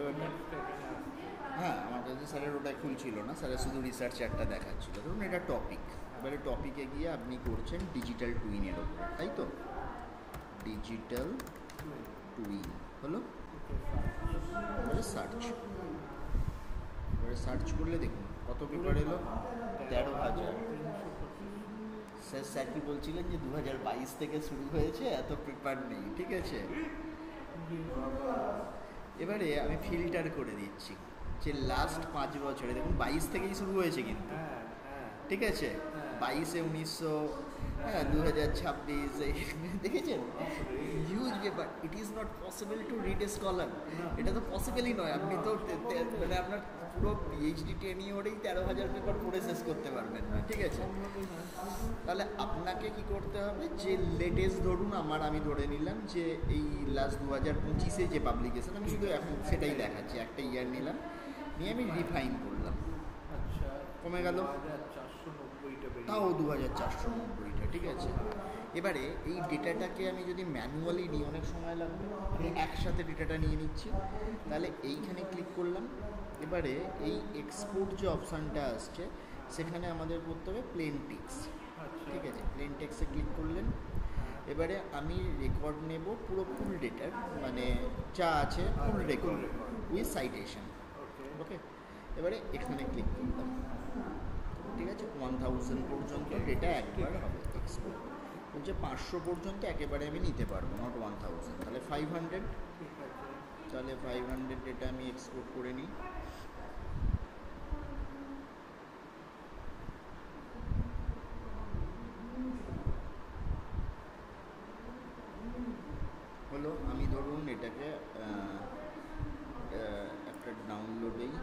ব্যাপারটা? হ্যাঁ, আমার কাছে স্যারের ওটা খুলছিল না, স্যারের শুধু রিসার্চ একটা দেখাচ্ছিল। ধরুন এটা টপিক, এবারে টপিকে গিয়ে আপনি করছেন ডিজিটাল টুইনের ওপর, তাই তো? ডিজিটাল টুইন হলো, এবারে সার্চ, এবারে সার্চ করলে দেখুন কত পেপার এলো, 13,000। স্যার স্যার কি বলছিলেন যে 2022 থেকে শুরু হয়েছে, এত পেপার নেই, ঠিক আছে? এবারে আমি ফিল্টার করে দিচ্ছি যে লাস্ট 5 বছরে, দেখুন 22 থেকেই শুরু হয়েছে কিন্তু, ঠিক আছে? 22-এ 1900, হ্যাঁ 2026, দেখেছেন? Huge paper. It is not possible to read a scholar, এটা তো পসিবলই নয়। আপনি তো মানে আপনার পুরো পিএইচডি টেনিওরেই 13,000 পেপার পড়ে শেষ করতে পারবেন না, ঠিক আছে? তাহলে আপনাকে কি করতে হবে, যে লেটেস্ট ধরুন আমি ধরে নিলাম যে এই লাস্ট 2025-এ যে পাবলিকেশন, আমি শুধু এখন সেটাই দেখাচ্ছি, একটা ইয়ার নিলাম, নিয়ে আমি রিফাইন করলাম, কমে গেল তাও 2,490টা, ঠিক আছে? এবারে এই ডেটাটাকে আমি যদি ম্যানুয়ালি নিই, অনেক সময় লাগবে, আমি একসাথে ডেটাটা নিয়ে নিচ্ছি। তাহলে এইখানে ক্লিক করলাম, এবারে এই এক্সপোর্ট যে অপশানটা আসছে সেখানে আমাদের করতে হবে প্লেন টেক্সট, ঠিক আছে? প্লেন টেক্সটে ক্লিক করলেন, এবারে আমি রেকর্ড নেব পুরো ফুল ডেটার, মানে যা আছে ফুল রেকর্ড উইথ সাইটেশন, ওকে? এবারে এখানে ক্লিক করলাম, ঠিক আছে? 1000 পর্যন্ত ডেটা একবার হবে এক্সপোর্ট, বলছে 500 পর্যন্ত একেবারে আমি নিতে পারবো, নট 1000। তাহলে 500, তাহলে 500 ডেটা আমি এক্সপোর্ট করে নিই। হলো, আমি ধরুন এটাকে একটা ডাউনলোডেই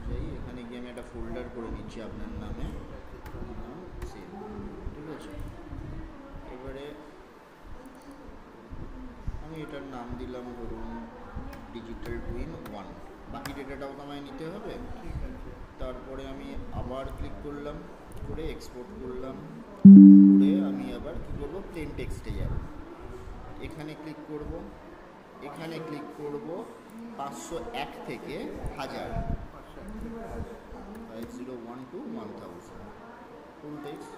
যাই, এখানে গিয়ে আমি একটা ফোল্ডার করে নিচ্ছি আপনার নামে, সেভ, ঠিক আছে? এবারে আমি এটার নাম দিলাম ধরুন ডিজিটাল টুইন 1, বাকি ডেটাটাও তো আমায় নিতে হবে। তারপরে আমি আবার ক্লিক করলাম, করে এক্সপোর্ট করলাম, করে আমি আবার কী করবো, প্লেন টেক্সটে যাব, এখানে ক্লিক করব, এখানে ক্লিক করব 501 থেকে 1000, 501 to 1000, ফুল টেক্সট।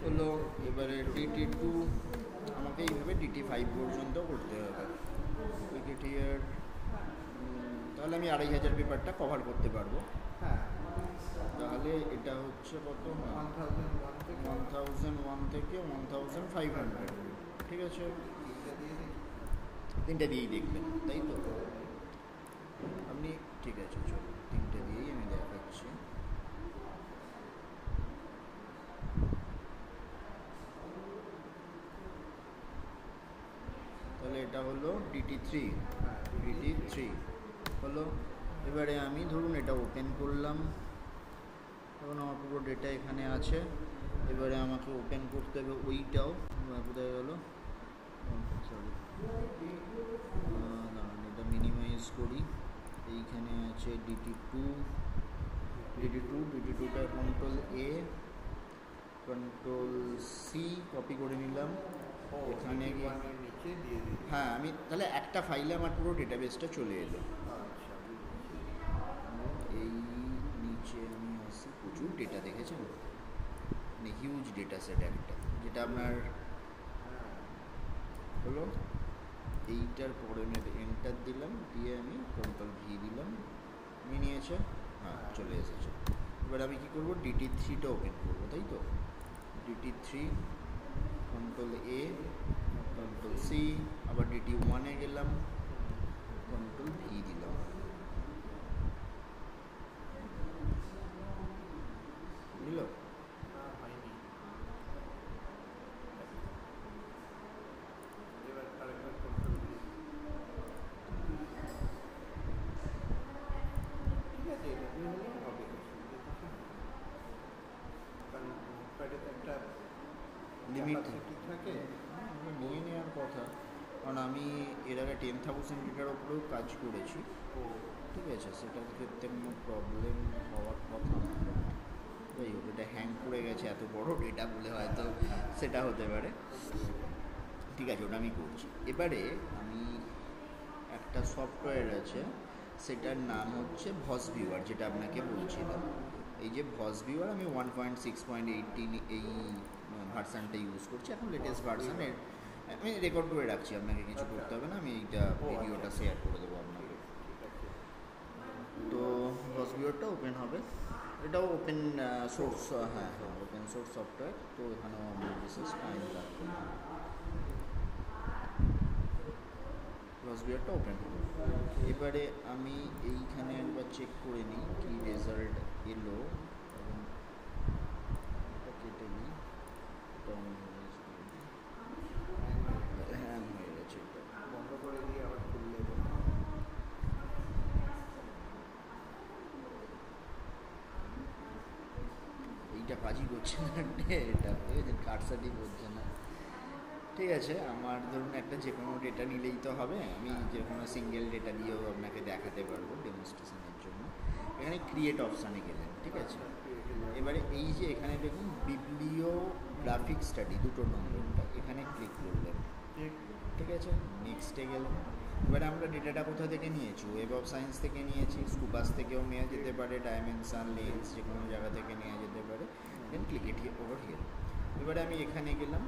হলো, এবারে DT2 আমাকে এইভাবে DT5 পর্যন্ত করতে হবে, উইকেটিয়ার। তাহলে আমি 2,500 পেপারটা কভার করতে পারবো। তাহলে এটা হচ্ছে কত, 1001 থেকে 1500, ঠিক আছে? তিনটা দিয়েই দেখবেন, তাই তো আপনি? ঠিক আছে, চলো তিনটে দিয়েই আমি দেখাচ্ছি। তাহলে এটা হলো DT3 হলো। এবারে আমি ধরুন এটা ওপেন করলাম, এখন আমার পুরো ডেটা এখানে আছে। এবারে আমাকে ওপেন করতে হবে ওইটাও, কোথায় গেল, সরি দাঁড়ান, এটা মিনিমাইজ করি। এইখানে আছে DT2টা Ctrl+A Ctrl+C কপি করে নিলাম, এখানে নিচে দিয়ে দিই। হ্যাঁ, আমি তাহলে একটা ফাইলে আমার পুরো ডেটাবেসটা চলে এলো। এই নিচে আমি আসি, প্রচুর ডেটা দেখেছেন, মানে হিউজ ডেটা সেট একটা, যেটা আপনার হলো। এইটার পরে আমি এন্টার দিলাম, দিয়ে আমি Ctrl+V দিলাম, নিয়ে নিয়েছে, হ্যাঁ চলে এসেছে। এবার আমি কী করবো, DT3টা ওপেন করবো, তাই তো? DT3 Ctrl+A Ctrl+C, আবার DT1-এ গেলাম, Ctrl+V দিলাম, বুঝলো? লিমিট থাকে, নিয়ে নেওয়ার কথা, কারণ আমি এর আগে 10,000 লিটার ওপরেও কাজ করেছি, ঠিক আছে, সেটার ক্ষেত্রে কোনো প্রবলেম হওয়ার কথা না। যাই হোক, এটা হ্যাং করে গেছে, এত বড় ডেটা বলে হয়তো সেটা হতে পারে। ঠিক আছে, ওটা আমি করছি। এবারে আমি একটা সফটওয়্যার আছে, সেটার নাম হচ্ছে ভস ভিউয়ার, যেটা আপনাকে বলছিলাম। এই যে ভস ভিউয়ার, আমি 1.6.18 এই ভার্সানটা ইউজ করছি এখন, লেটেস্ট ভার্সানের। আমি রেকর্ড করে রাখছি, আপনাকে কিছু করতে হবে না, আমি এইটা ভিডিওটা শেয়ার করে দেবো আপনাকে। তো ভস ভিউয়ারটা ওপেন হবে, এটাও ওপেন সোর্স, হ্যাঁ হ্যাঁ ওপেন সোর্স সফটওয়্যার, তো এখানেও আমরা বিশেষ টাইম লাগবে। ভস ভিউয়ারটা ওপেন হবে। এবারে আমি এইখানে একবার চেক করে নিই কি রেজাল্ট এলো, এবং এটা কেটে নিই, হ্যাঁ হয়ে গেছে, এটা বন্ধ করে দিয়ে আবার খুললে এইটা কাজই করছে না, এটা কাটসাটি করছে না। ঠিক আছে, আমার ধরুন একটা যে কোনো ডেটা নিলেই তো হবে, আমি যে কোনো সিঙ্গেল ডেটা দিয়েও আপনাকে দেখাতে পারবো ডেমনস্ট্রেশনের জন্য। এখানে ক্রিয়েট অপশানে গেলেন, ঠিক আছে। এবারে এই যে এখানে দেখুন বিবলিওগ্রাফিক স্টাডি 2 নম্বরটা, এখানে ক্লিক করবেন, ঠিক আছে। নেক্সটে গেলেন। এবারে আমরা ডেটাটা কোথা থেকে নিয়েছি? ওয়েব অফ সায়েন্স থেকে নিয়েছি, স্কুপাস থেকেও নেওয়া যেতে পারে, ডাইমেনশন, লেন্স, যে কোনো জায়গা থেকে নেওয়া যেতে পারে। দেন ক্লিক ইট ওভার হিয়ার। এবারে আমি এখানে গেলাম,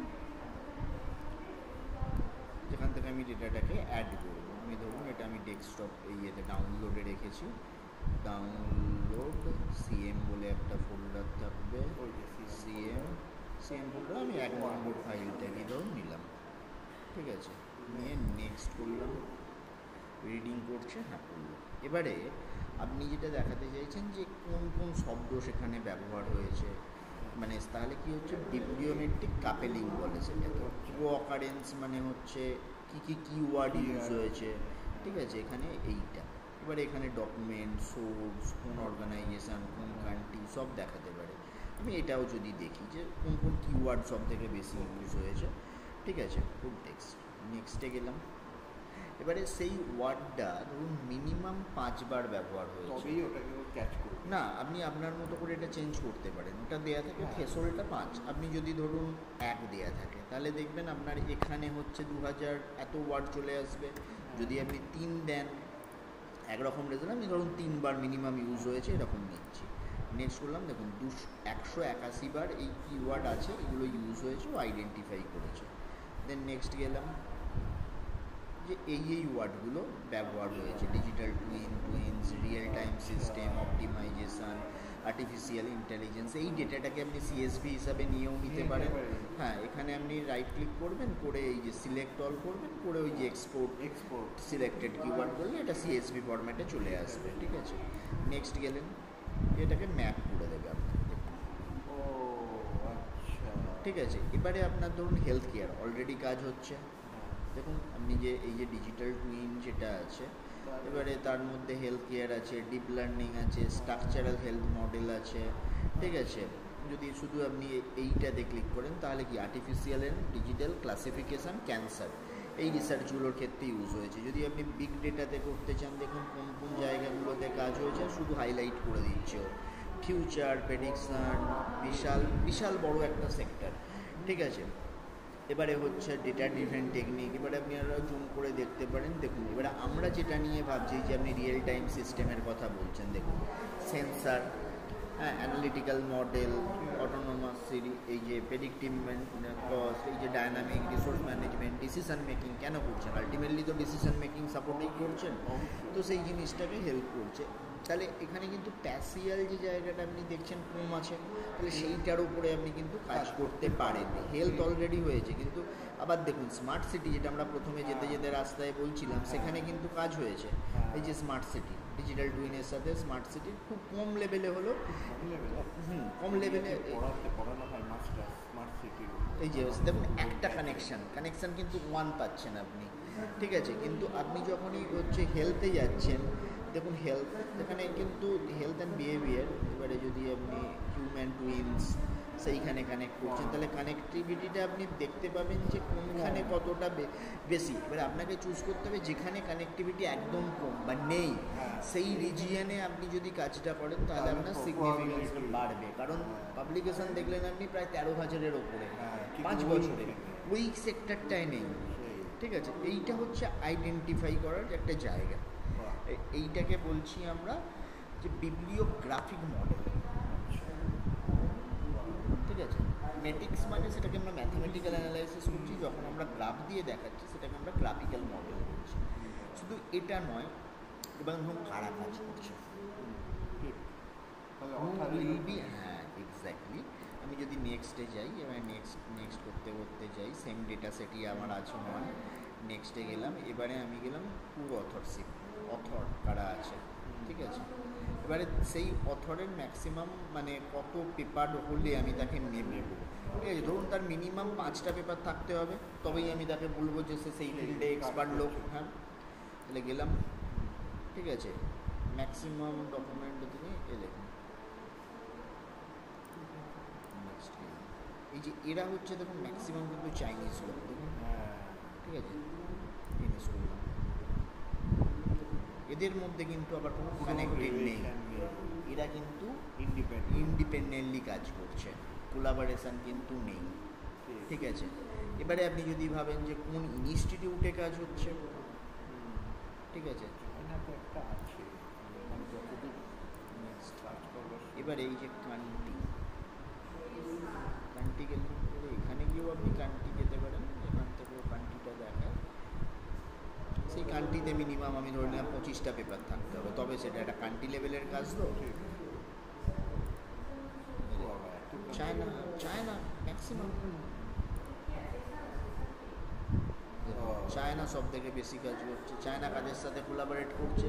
যেখান থেকে আমি ডেটাটাকে অ্যাড করবো। আমি ধরুন এটা আমি ডেস্কটপ ইয়েতে ডাউনলোডে রেখেছি, ডাউনলোড সিএম বলে একটা ফোল্ডার থাকবে, সিএম ফোল্ডার আমি 1 নম্বর ফাইলটাকে ধরুন নিলাম, ঠিক আছে। নিয়ে নেক্সট করলাম, রিডিং করছে, হ্যাঁ করলো। এবারে আপনি যেটা দেখাতে চাইছেন যে কোন কোন শব্দ সেখানে ব্যবহার হয়েছে, মানে তাহলে কি হচ্ছে, বিবলিওমেট্রিক কাপেলিং বলে সেটাকে। কো অকারেন্স মানে হচ্ছে কী কী কিওয়ার্ড ইউজ হয়েছে, ঠিক আছে, এখানে এইটা। এবারে এখানে ডকুমেন্ট, সোর্স, কোন অর্গানাইজেশান, কোন কান্ট্রি, সব দেখাতে পারে। আমি এটাও যদি দেখি যে কোন কোন কিওয়ার্ড সব থেকে বেশি ইউজ হয়েছে, ঠিক আছে, ফুল টেক্সট। নেক্সটে গেলাম। এবারে সেই ওয়ার্ডটা ধরুন মিনিমাম 5 বার ব্যবহার হয়েছে, তবেই ওটাকে ক্যাচ করবে না আপনি আপনার মতো করে এটা চেঞ্জ করতে পারেন। ওটা দেয়া থাকে থ্রেশহোল্ডটা 5, আপনি যদি ধরুন 1 দেয়া থাকে তাহলে দেখবেন আপনার এখানে হচ্ছে 2000 এত ওয়ার্ড চলে আসবে। যদি আপনি 3 দেন, একরকম রেজাল্ট, আমি ধরুন 3 বার মিনিমাম ইউজ হয়েছে এরকম নিচ্ছি। নেক্সট করলাম, দেখুন 181 বার এই কিওয়ার্ড আছে, এগুলো ইউজ হয়েছে, ও আইডেন্টিফাই করেছে। দেন নেক্সট গেলাম, যে এই ওয়ার্ডগুলো ব্যবহার হয়েছে, digital twins, real time system, optimisation, artificial intelligence. এই ডেটাটাকে আপনি সিএসভি হিসাবে নিয়েও নিতে পারেন। হ্যাঁ, এখানে আপনি রাইট ক্লিক করবেন, করে এই যে সিলেক্ট অল করবেন, করে ওই যে এক্সপোর্ট সিলেক্টেড কিওয়ার্ড করলে এটা সিএসভি ফরম্যাটে চলে আসবে, ঠিক আছে। নেক্সট গেলেন, এটাকে ম্যাপ করে দেবে আপনাকে, ঠিক আছে। এবারে আপনার ধরুন হেলথ কেয়ার অলরেডি কাজ হচ্ছে, দেখুন আপনি যে এই যে ডিজিটাল টুইন যেটা আছে, এবারে তার মধ্যে হেলথ কেয়ার আছে, ডিপ লার্নিং আছে, স্ট্রাকচারাল হেলথ মডেল আছে, ঠিক আছে। যদি শুধু আপনি এইটাতে ক্লিক করেন তাহলে কি artificial and digital classification cancer, এই রিসার্চগুলোর ক্ষেত্রে ইউজ হয়েছে। যদি আপনি বিগ ডেটাতে করতে চান, দেখুন কোন কোন জায়গাগুলোতে কাজ হয়েছে, শুধু হাইলাইট করে দিচ্ছে। ফিউচার প্রেডিকশান, বিশাল বিশাল বড় একটা সেক্টর, ঠিক আছে। এবারে হচ্ছে ডেটা ড্রিভেন টেকনিক, এবারে আপনি আরও জুম করে দেখতে পারেন। দেখুন এবারে আমরা যেটা নিয়ে ভাবছি, যে আপনি রিয়েল টাইম সিস্টেমের কথা বলছেন, দেখুন সেন্সার, হ্যাঁ, অ্যানালিটিক্যাল মডেল, অটোনোমাস সিরি, এই যে প্রেডিক্টিভ কস্ট, এই যে dynamic resource management, decision making কেন করছেন, আলটিমেটলি তো ডিসিশন মেকিং সাপোর্টেই করছেন, তো সেই জিনিসটাকে হেল্প করছে। তাহলে এখানে কিন্তু প্যাসিয়াল যে জায়গাটা আপনি দেখছেন কম আছে, তাহলে সেইটার উপরে আপনি কিন্তু কাজ করতে পারেন। হেলথ অলরেডি হয়েছে, কিন্তু আবার দেখুন স্মার্ট সিটি, যেটা আমরা প্রথমে যেতে যেতে রাস্তায় বলছিলাম, সেখানে কিন্তু কাজ হয়েছে। এই যে স্মার্ট সিটি, ডিজিটাল টুইনের সাথে স্মার্ট সিটি খুব কম লেভেলে হলো, কম লেভেলে পড়ানো হয় মাস্টার স্মার্ট সিটি। এই যে দেখুন একটা কানেকশান কিন্তু 1 পাচ্ছেন আপনি, ঠিক আছে। কিন্তু আপনি যখনই হচ্ছে হেলথে যাচ্ছেন, দেখুন হেলথ, এখানে কিন্তু হেলথ অ্যান্ড বিহেভিয়ার, এবারে যদি আপনি হিউম্যান টুইন্স, সেইখানে কানেক্ট করছেন, তাহলে কানেক্টিভিটিটা আপনি দেখতে পাবেন যে কোনখানে কতটা বেশি। এবার আপনাকে চুজ করতে হবে যেখানে কানেক্টিভিটি একদম কম বা নেই, সেই রিজিয়নে আপনি যদি কাজটা করেন তাহলে আপনার সিগনিফিকেন্স বাড়বে। কারণ পাবলিকেশন দেখলেন আপনি প্রায় 13,000-এর ওপরে 5 বছরে, ওই সেক্টরটায় নেই। ঠিক আছে, এইটা হচ্ছে আইডেন্টিফাই করার একটা জায়গা। এইটাকে বলছি আমরা যে বিবলিওগ্রাফিক মডেল। ঠিক আছে, ম্যাটিক্স মানে সেটাকে আমরা ম্যাথমেটিক্যাল অ্যানালাইসিস করছি, যখন আমরা গ্রাফ দিয়ে দেখাচ্ছি সেটাকে আমরা গ্রাফিক্যাল মডেল বলছি। শুধু এটা নয়, এবার ধরুন কারা কাজ করছে, হ্যাঁ এক্স্যাক্টলি। আমি যদি নেক্সটে যাই, এবার নেক্সট করতে করতে যাই, সেম ডেটা সেটই আমার আছে নয়, নেক্সটে গেলাম, এবারে আমি গেলাম পুরো অথরশিপ, অথর কারা আছে। ঠিক আছে, এবারে সেই অথরের ম্যাক্সিমাম মানে কত পেপার হলে আমি তাকে নেব। ঠিক আছে, ধরুন তার মিনিমাম 5টা পেপার থাকতে হবে, তবেই আমি তাকে বলবো যে সে সেই ফিল্ডে এক্সপার্ট লোক। হ্যাঁ, তাহলে গেলাম। ঠিক আছে, ম্যাক্সিমাম ডকুমেন্ট তিনি এলেন। নেক্সট এই যে এরা হচ্ছে দেখুন ম্যাক্সিমাম কিন্তু চাইনিজ লোক, দেখুন। ঠিক আছে, জিনিস করলাম, এদের মধ্যে কিন্তু আবার কোনো কানেক্টেড নেই, এরা কিন্তু ইন্ডিপেন্ডেন্টলি কাজ করছে, কোলাবোরেশন কিন্তু নেই। ঠিক আছে, এবারে আপনি যদি ভাবেন যে কোন ইনস্টিটিউটে কাজ হচ্ছে, ঠিক আছে, এবার এই যে কান্টি গেলে এখানে গিয়েও আপনি কান্টি যেতে পারেন, এখান থেকেও কান্টিটা দেখায়। সেই কান্ট্রিতে মিনিমাম আমি ধরে নিলাম 25টা পেপার থাকতে হবে, তবে সেটা একটা কান্ট্রি লেভেলের কাজ। তো চায়না ম্যাক্সিমাম, চায়না সব থেকে বেশি কাজ করছে। চায়না কাজের সাথে কোলাবোরেট করছে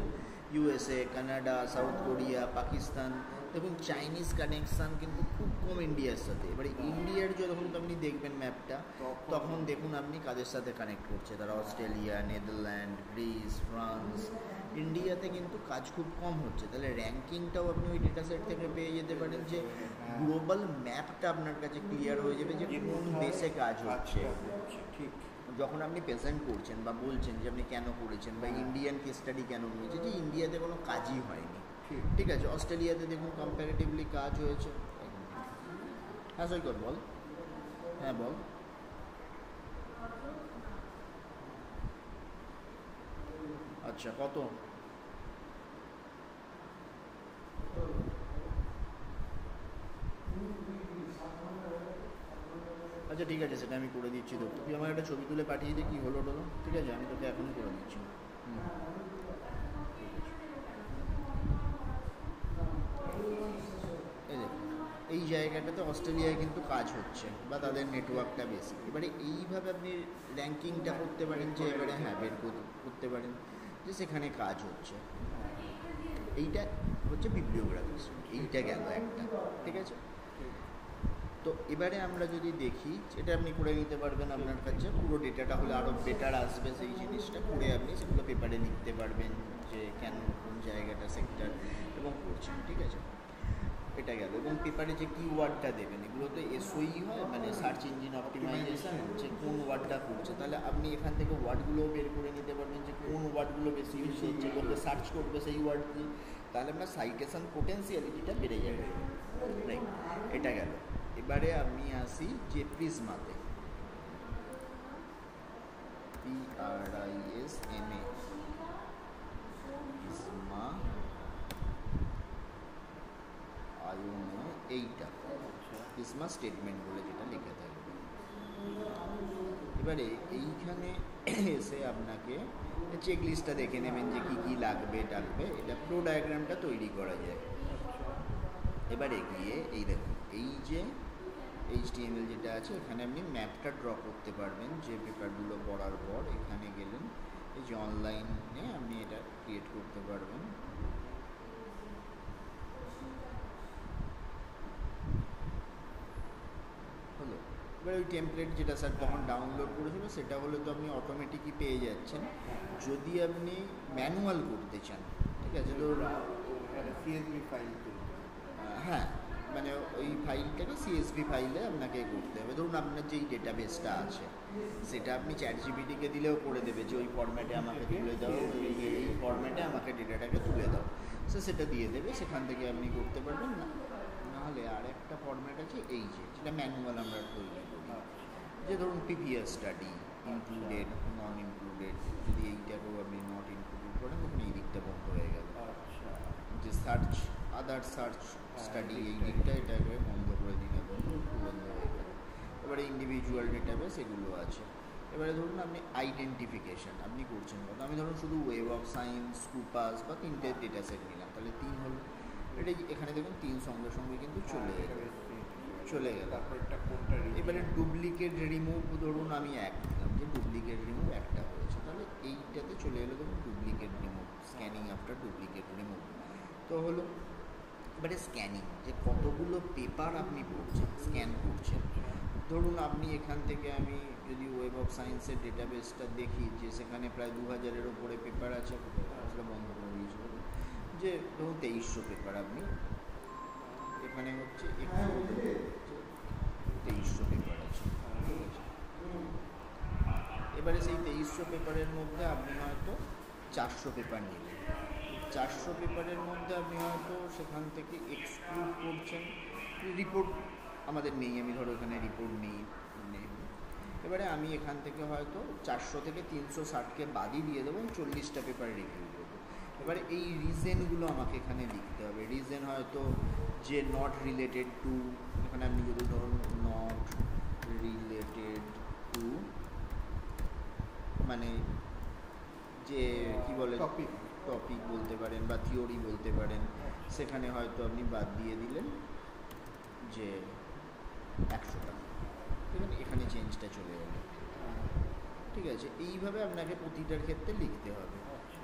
USA, Canada, south Korea, Pakistan. দেখুন চাইনিজ কানেকশান কিন্তু খুব কম ইন্ডিয়ার সাথে। এবারে ইন্ডিয়ার যখন আপনি দেখবেন ম্যাপটা, তখন দেখুন আপনি কাদের সাথে কানেক্ট করছে, তারা অস্ট্রেলিয়া, নেদারল্যান্ড, গ্রিস, ফ্রান্স। ইন্ডিয়াতে কিন্তু কাজ খুব কম হচ্ছে। তাহলে র্যাঙ্কিংটাও আপনি ওই ডেটা সেট থেকে পেয়ে যেতে পারেন, যে গ্লোবাল ম্যাপটা আপনার কাছে ক্লিয়ার হয়ে যাবে যে কোন দেশে কাজ হচ্ছে। ঠিক, যখন আপনি প্রেজেন্ট করছেন বা বলছেন যে আপনি কেন করেছেন, বা ইন্ডিয়ান কেস স্টাডি কেন রয়েছে, যে ইন্ডিয়াতে কোনো কাজই হয়নি। ঠিক আছে, অস্ট্রেলিয়াতে দেখুন কম্প্যারেটিভলি কাজ হয়েছে। হ্যাঁ সৈকত বল, হ্যাঁ বল। আচ্ছা কত? আচ্ছা ঠিক আছে, সেটা আমি করে দিচ্ছি। তো তুই আমার একটা ছবি তুলে পাঠিয়ে দিই কী হলো টলো। ঠিক আছে, আমি তোকে এখনই করে দিচ্ছি। এই জায়গাটাতে অস্ট্রেলিয়ায় কিন্তু কাজ হচ্ছে, বা তাদের নেটওয়ার্কটা বেশি। এবারে এইভাবে আপনি র্যাঙ্কিংটা করতে পারেন, যে এবারে হ্যাঁ বের করতে পারেন যে সেখানে কাজ হচ্ছে। এইটা হচ্ছে বিবলিওগ্রাফি, এইটা গেল একটা। ঠিক আছে, তো এবারে আমরা যদি দেখি, এটা আপনি করে নিতে পারবেন আপনার কাছে, পুরো ডেটাটা হলে আরও বেটার আসবে। সেই জিনিসটা করে আপনি সেগুলো পেপারে লিখতে পারবেন, যে কেন কোন জায়গাটা সেক্টর এবং করছেন। ঠিক আছে, এটা গেল। এবং পেপারে যে কিওয়ার্ডটা দেবেন, এগুলো তো এসওই হয়, মানে সার্চ ইঞ্জিন অপটিমাইজেশন, যে কোন ওয়ার্ডটা করছে। তাহলে আপনি এখান থেকে ওয়ার্ডগুলো বের করে নিতে পারবেন, যে কোন ওয়ার্ডগুলো বেশি ইউজ হচ্ছে, লোকে সার্চ করবে সেই ওয়ার্ড দিয়ে। তাহলে আপনার সাইটেশন পোটেন্সিয়ালিটিটা বেড়ে যাবে। রাইট, এটা গেল। এবারে আমি আসি যে প্রিজমাতে, PRISMA, প্রিজমা আয়োনো, এইটা প্রিজমা স্টেটমেন্ট বলে যেটা লিখে থাকবে। এবারে এইখানে এসে আপনাকে চেক লিস্টটা দেখে নেবেন যে কী কী লাগবে টাকবে। এটা ফ্লো ডায়াগ্রামটা তৈরি করা যায়। এবারে গিয়ে এই দেখুন, এই যে HTML যেটা আছে, এখানে আপনি ম্যাপটা ড্র করতে পারবেন, যে পেপারগুলো পড়ার পর এখানে গেলেন, এই যে অনলাইনে আপনি এটা ক্রিয়েট করতে পারবেন। হলো, এবার ওই টেমপ্লেট যেটা স্যার তখন ডাউনলোড করেছিল, সেটা হলে তো আপনি অটোমেটিকই পেয়ে যাচ্ছেন। যদি আপনি ম্যানুয়াল করতে চান, ঠিক আছে, তো CSV ফাইল, হ্যাঁ, মানে ওই ফাইলটাকে সিএসভি ফাইলে আপনাকে করতে হবে। ধরুন আপনার যেই ডেটাবেসটা আছে সেটা আপনি চ্যাটজিপিটিকে দিলেও করে দেবে যে ওই ফরম্যাটে আমাকে তুলে দাও, এই ফরম্যাটে আমাকে ডেটাটাকে তুলে দাও, সেটা দিয়ে দেবে, সেখান থেকে আপনি করতে পারবেন। না নাহলে আর একটা ফরম্যাট আছে এই যেটা ম্যানুয়াল আমরা তৈরি করি, যে ধরুন প্রিভিয়াস স্টাডি, ইনক্লুডেড, নন ইনক্লুডেড, যদি এইটাকেও আপনি নট ইনক্লুড করেন তখন এই দিকটা বন্ধ হয়ে গেল। যে সার্চ, আদার সার্চ স্টাডি, এই দিকটা এটাকে বন্ধ করে দিলে বন্ধ হয়ে গেল। এবারে ইন্ডিভিজুয়াল ডেটাবেস এগুলো আছে। এবারে ধরুন আপনি আইডেন্টিফিকেশান আপনি করছেন কত, আমি ধরুন শুধু ওয়েব অফ সায়েন্স, স্কুপাস বা 3টে ডেটা সেট নিলাম, তাহলে 3 হলো। এটা এখানে দেখুন 3 সঙ্গে সঙ্গে কিন্তু চলে গেল। এবারে ডুপ্লিকেট রিমুভ, ধরুন আমি এক দিলাম যে ডুপ্লিকেট রিমুভ একটা হয়েছে, তাহলে এইটাতে চলে এলো দেখুন duplicate remove, scanning after duplicate remove তো হলো। এবারে স্ক্যানিং, যে কতগুলো পেপার আপনি পড়ছেন, স্ক্যান করছেন। ধরুন আপনি এখান থেকে, আমি যদি ওয়েব অফ সায়েন্সের ডেটাবেসটা দেখি যে সেখানে প্রায় 2000-এর ওপরে পেপার আছে, সেটা বন্ধ করে দিয়েছিল, যে ধরুন 2300 পেপার আপনি এখানে হচ্ছে 2300 পেপার আছে। এবারে সেই 2300 পেপারের মধ্যে আপনি হয়তো 400 পেপার নিলেন, 400 পেপারের মধ্যে আপনি হয়তো সেখান থেকে এক্সক্লুড করছেন রিপোর্ট আমাদের নেই, আমি ধরো এখানে রিপোর্ট নেই। এবারে আমি এখান থেকে হয়তো 400 থেকে 360কে বাদই দিয়ে দেবো, 40টা পেপার রিভিউ করবো। এবারে এই রিজনগুলো আমাকে এখানে লিখতে হবে। রিজন হয়তো যে নট রিলেটেড টু, এখানে আপনি যদি ধরুন নট রিলেটেড টু, মানে যে কি বলে টপিক বলতে পারেন বা থিওরি বলতে পারেন, সেখানে হয়তো আপনি বাদ দিয়ে দিলেন যে 100 টাকা, দেখবেন এখানে চেঞ্জটা চলে যাবে। ঠিক আছে, এইভাবে আপনাকে প্রতিটার ক্ষেত্রে লিখতে হবে।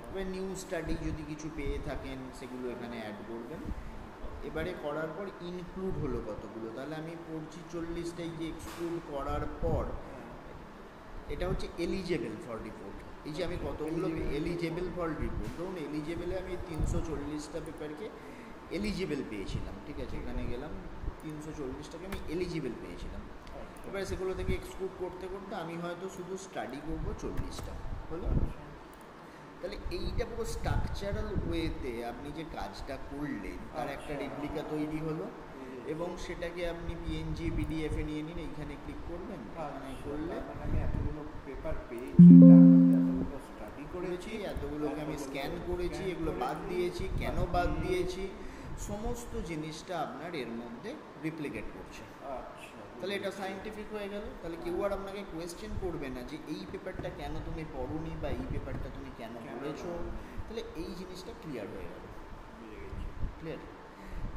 এবার নিউ স্টাডি যদি কিছু পেয়ে থাকেন সেগুলো এখানে অ্যাড করবেন। এবারে করার পর ইনক্লুড হলো কতগুলো, তাহলে আমি পড়ছি 40টাই, যে এক্সক্লুড করার পর এটা হচ্ছে এলিজেবল ফর রিপোর্ট। এই যে আমি কতগুলো এলিজেবল ফর রিপোর্ট, ধরুন এলিজেবলে আমি 340টা পেপারকে এলিজেবল পেয়েছিলাম। ঠিক আছে, এখানে গেলাম 340টাকে আমি এলিজেবল পেয়েছিলাম। এবারে সেগুলো থেকে এক্সক্লুড করতে করতে আমি হয়তো শুধু স্টাডি করবো 40টা, হলো। তাহলে এইটা পুরো স্ট্রাকচারাল ওয়েতে আপনি যে কাজটা করলেন তার একটা রেপ্লিকা তৈরি হলো, এবং সেটাকে আপনি পিএনজি পিডিএফে নিয়ে নিন, এইখানে ক্লিক করবেন, এখানে করলে আমি এতগুলো পেপার পেয়েছি, এতগুলো স্টাডি করেছি, এতগুলোকে আমি স্ক্যান করেছি, এগুলো বাদ দিয়েছি, কেন বাদ দিয়েছি, সমস্ত জিনিসটা আপনার এর মধ্যে রিপ্লিকেট করছে। তাহলে এটা সায়েন্টিফিক হয়ে গেল। তাহলে কেউ আর আপনাকে কোয়েশ্চেন করবে না যে এই পেপারটা কেন তুমি পড়োনি বা এই পেপারটা তুমি কেন পড়েছো। তাহলে এই জিনিসটা ক্লিয়ার হয়ে গেল, ক্লিয়ার।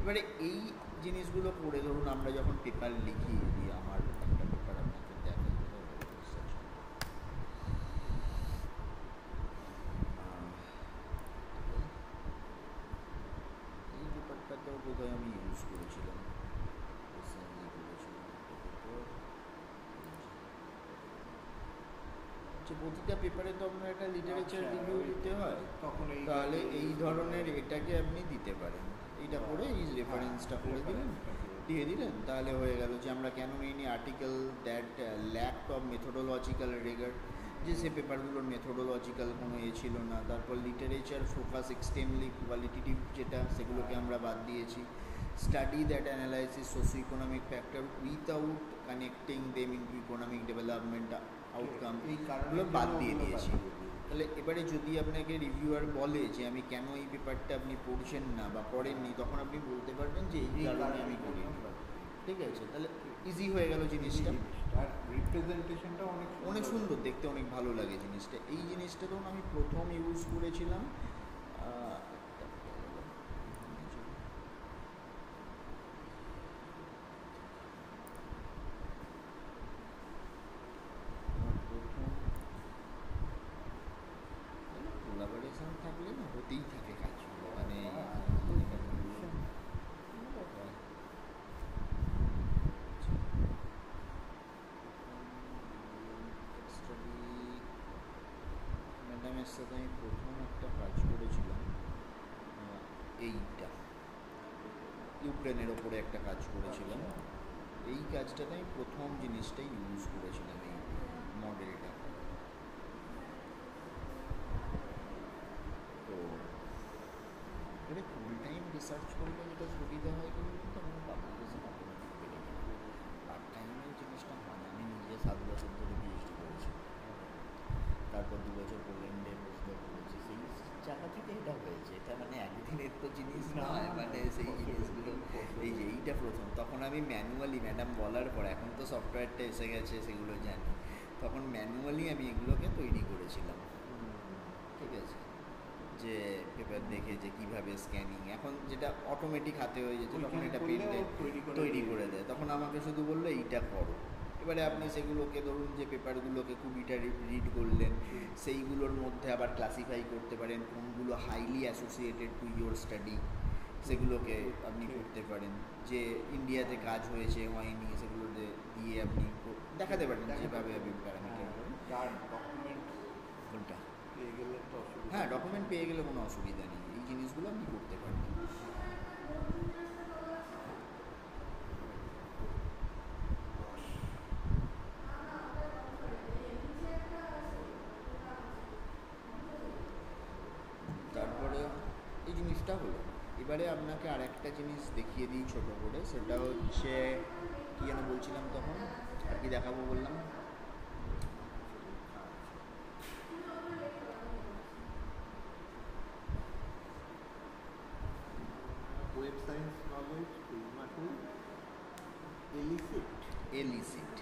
এবারে এই জিনিসগুলো করে ধরুন আমরা যখন পেপার লিখি, যদি আমার একটা পেপার আপনাকে দেখাই, এই পেপারটাতেও বোধহয় আমি ইউজ করেছিলাম, প্রতিটা পেপারে তো আপনার একটা লিটারেচার রিভিউ দিতে হয়, তাহলে এই ধরনের এটাকে আপনি দিতে পারেন। এইটা পড়ে এই রেফারেন্সটা করে দিয়ে দিলেন, তাহলে হয়ে গেল যে আমরা কেন নিইনি article that lack of methodological rigour, যে সে পেপারগুলোর মেথোডোলজিক্যাল কোনো ছিল না। তারপর লিটারেচার ফোকাস এক্সট্রিমলি কোয়ালিটেটিভ, যেটা সেগুলোকে আমরা বাদ দিয়েছি। Study that analysis socio economic factor without connecting them into economic development outcome, এইগুলো বাদ দিয়ে দিয়েছি। তাহলে এবারে যদি আপনাকে রিভিউয়ার বলে যে আমি কেন এই পেপারটা আপনি পড়ছেন না বা পড়েননি, তখন আপনি বলতে পারবেন যে এই কারণে আমি করিনি। ঠিক আছে, তাহলে ইজি হয়ে গেল জিনিসটা। আর রিপ্রেজেন্টেশনটা অনেক সুন্দর দেখতে, অনেক ভালো লাগে জিনিসটা। এই জিনিসটা ধরুন আমি প্রথম ইউজ করেছিলাম কোলাবোরেশন থাকলে না হতেই থাকে কাজগুলো, মানে ম্যাডামের সাথে আমি প্রথম একটা কাজ করেছিলাম, এইটা ইউক্রেনের ওপরে একটা কাজ করেছিলাম। এই কাজটাতে আমি প্রথম জিনিসটাই ইউজ করেছিলাম, এই মডেলটা। তো এটা ফুল টাইম রিসার্চ করলে যেটা সুবিধা হয় কিন্তু আমার পাবলিকেশন অটোমেটিক বেড়ে যায়। পার্ট টাইমের জিনিসটা হয় না। আমি নিজে 7 বছর ধরে পিএইচডি করেছি, তারপর 2 বছর পোল্যান্ডে পোস্টডক করেছি। সেই জায়গা থেকে এটা হয়েছে। এটা মানে একদিনের তো জিনিস নয়, মানে সেই জিনিসগুলো এই যে এইটা প্রথম। তখন আমি ম্যানুয়ালি, ম্যাডাম বলার পর, এখন তো সফটওয়্যারটা এসে গেছে সেগুলো জানি, তখন ম্যানুয়ালি আমি এগুলোকে তৈরি করেছিলাম। ঠিক আছে, যে পেপার দেখে যে কীভাবে স্ক্যানিং, এখন যেটা অটোমেটিক হাতে হয়ে যেত, তখন এটা পেন্টে তৈরি করে দেয়। তখন আমাকে শুধু বললো এইটা করো। এবারে আপনি সেগুলোকে ধরুন যে পেপারগুলোকে কুড়িটা রিড করলেন, সেইগুলোর মধ্যে আবার ক্লাসিফাই করতে পারেন কোনগুলো highly associated to your study, সেগুলোকে আপনি করতে পারেন। যে ইন্ডিয়াতে কাজ হয়েছে হয়নি সেগুলোতে দিয়ে আপনি দেখাতে পারেন যেভাবে আপনি প্যারামিটার করেন। কোনটা পেয়ে গেলে তো অসুবিধা, হ্যাঁ ডকুমেন্ট পেয়ে গেলে কোনো অসুবিধা নেই, এই জিনিসগুলো আপনি করতে পারবেন। তারপরে এই জিনিসটা হলো, এবারে আপনাকে আর একটা জিনিস দেখিয়ে দিই ছোটো করে, সেটা হচ্ছে কী যেন বলছিলাম তখন, আর কি দেখাবো বললাম, ওয়েব সায়েন্স নলেজ, প্রিজমা টুল, এলিসিট। এলিসিট,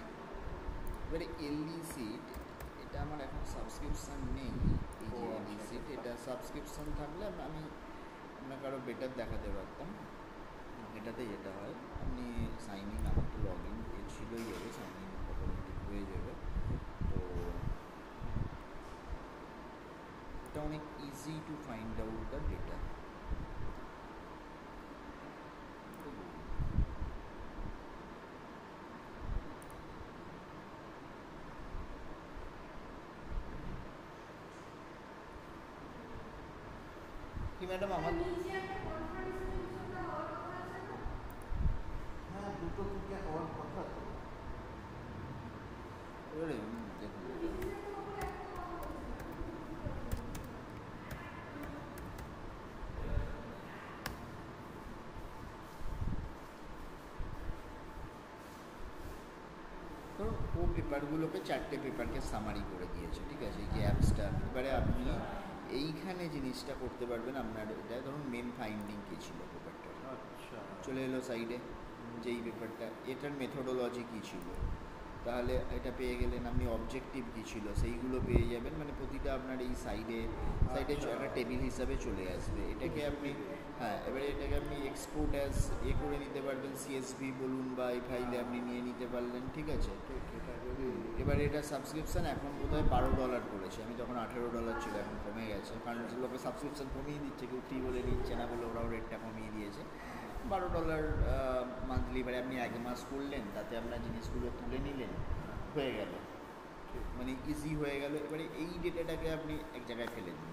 এবারে এলিসিট এটা আমার এখন সাবস্ক্রিপশান নেই। এই যে এলিসিট, এটা সাবস্ক্রিপশান থাকলে আমি আপনাকে আরও বেটার দেখাতে পারতাম। এটাতে যেটা হয়, আপনি সাইন ইন, আমার তো লগ ইন ছিলই, যাবে সাইন ইন অটোমেটিক হয়ে যাবে। তো এটা অনেক easy to find out the data. কি ম্যাডাম আমার হ্যাঁ, দুটো থেকে হওয়ার কথা তো। এবারে দেখুন, ধরুন ও পেপারগুলোকে 4টে পেপারকে সামারি করে দিয়েছে, ঠিক আছে, এই যে অ্যাপসটা। এবারে আপনি এইখানে জিনিসটা করতে পারবেন। আপনার এটা ধরুন মেন ফাইন্ডিং কী ছিল পেপারটার, আচ্ছা, চলে এলো সাইডে, যেই পেপারটা, এটার মেথোডোলজি কী ছিল, তাহলে এটা পেয়ে গেলেন। আপনি অবজেক্টিভ কী ছিল সেইগুলো পেয়ে যাবেন, মানে প্রতিটা আপনার এই সাইডে একটা টেবিল হিসাবে চলে আসবে। এটাকে আপনি, হ্যাঁ, এবারে এটাকে আপনি এক্সপোর্ট অ্যাজ করে নিতে পারবেন, সিএসভি বলুন বা এই ফাইলে আপনি নিয়ে নিতে পারলেন, ঠিক আছে। এবারে এটা সাবস্ক্রিপশান এখন বোধহয় $12 করেছে, আমি তখন $18 ছিল, এখন কমে গেছে, কারণ লোকে সাবস্ক্রিপশান কমিয়ে দিচ্ছে, কেউ ফ্রি বলে নিচ্ছে না বলে ওরাও রেটটা কমিয়ে দিয়েছে। $12 মান্থলি। এবারে আপনি 1 মাস করলেন, তাতে আপনার জিনিসগুলো তুলে নিলেন, হয়ে গেল, মানে ইজি হয়ে গেল। এবারে এই ডেটাটাকে আপনি এক জায়গায় ফেলে দিন,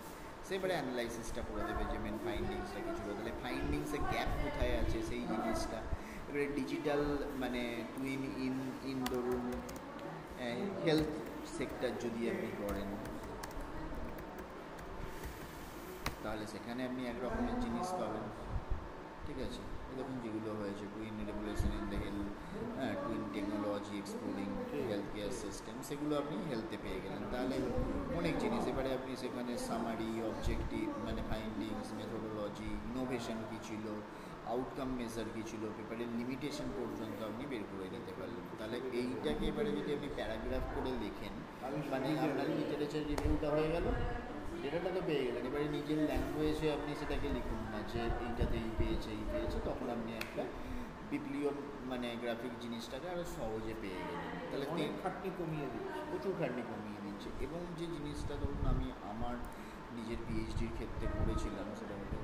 সেবারে অ্যানালাইসিসটা করে দেবে যে মেন ফাইন্ডিংসটা কী ছিল, তাহলে ফাইন্ডিংসে গ্যাপ কোথায় আছে সেই জিনিসটা। এবারে ডিজিটাল মানে টুইন ইন ধরুন হেলথ সেক্টর যদি আপনি করেন, তাহলে সেখানে আপনি এক রকমের জিনিস পাবেন, ঠিক আছে। এরকম যেগুলো হয়েছে twin regulation in the health, twin technology exploring health care system, সেগুলো আপনি হেলথে পেয়ে গেলেন, তাহলে অনেক জিনিস। এবারে আপনি সেখানে সামারি, অবজেক্টিভ মানে ফাইন্ডিংস, মেথোডোলজি, ইনোভেশন কী ছিল, আউটকাম মেজার কী ছিল, পেপারের লিমিটেশন পর্যন্ত আপনি বের করে নিতে পারলেন। তাহলে এইটাকে এবারে যদি আপনি প্যারাগ্রাফ করে লেখেন, মানে আপনার লিটারেচার রিভিউটা হয়ে গেল, ডেটাটা তো পেয়ে গেলেন। এবারে নিজের ল্যাঙ্গুয়েজে আপনি সেটাকে লিখুন না যে এইটাতে এই পেয়েছে, তখন আপনি একটা বিপ্লিয় মানে গ্রাফিক জিনিসটাকে আরও সহজে পেয়ে গেলেন। তাহলে খাটনি কমিয়ে দিচ্ছে, প্রচুর খাটনি কমিয়ে দিচ্ছে। এবং যে জিনিসটা ধরুন আমি আমার নিজের পিএইচডির ক্ষেত্রে করেছিলাম, সেটা হতে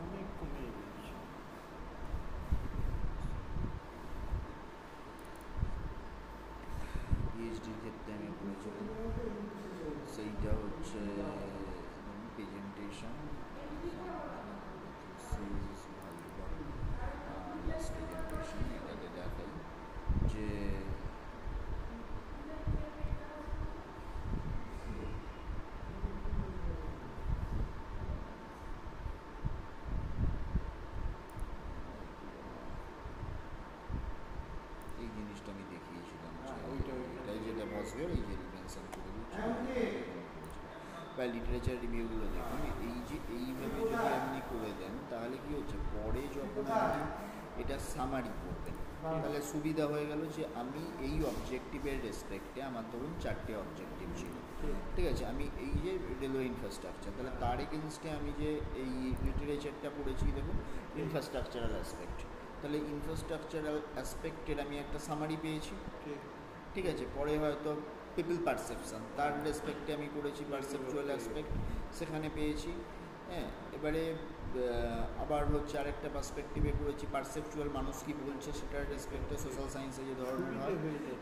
অনেক কমিয়ে দিচ্ছে। পিএইচডির ক্ষেত্রে আমি করেছিলাম, সেইটা হচ্ছে প্রেজেন্টেশন, লাস্ট প্রেজেন্টেশন অ্যাটমসফিয়ার এই যে মেনশন করে দিচ্ছি, বা লিটারেচার রিভিউগুলো দেখুন। এই যে এইভাবে যদি আপনি করে দেন তাহলে কি হচ্ছে, পরে যখন আপনি এটা সামারি করবেন তাহলে সুবিধা হয়ে গেল যে আমি এই অবজেক্টিভের রেসপেক্টে আমার ধরুন 4টে অবজেক্টিভ ছিল, ঠিক আছে। আমি এই যে রেলওয়ে ইনফ্রাস্ট্রাকচার, তাহলে তার এগেনস্টে আমি যে এই লিটারেচারটা পড়েছি দেখুন ইনফ্রাস্ট্রাকচারাল অ্যাসপেক্ট, তাহলে ইনফ্রাস্ট্রাকচারাল অ্যাসপেক্টের আমি একটা সামারি পেয়েছি, ঠিক আছে। পরে হয়তো পিপল পারসেপশন, তার রেসপেক্টে আমি করেছি পারসেপচুয়াল অ্যাসপেক্ট, সেখানে পেয়েছি। হ্যাঁ, এবারে আবার হচ্ছে আরেকটা পার্সপেক্টিভে করেছি পারসেপচুয়াল, মানুষ কী বলছে সেটার রেসপেক্টে সোশ্যাল সায়েন্সে যে ধরনের হয়।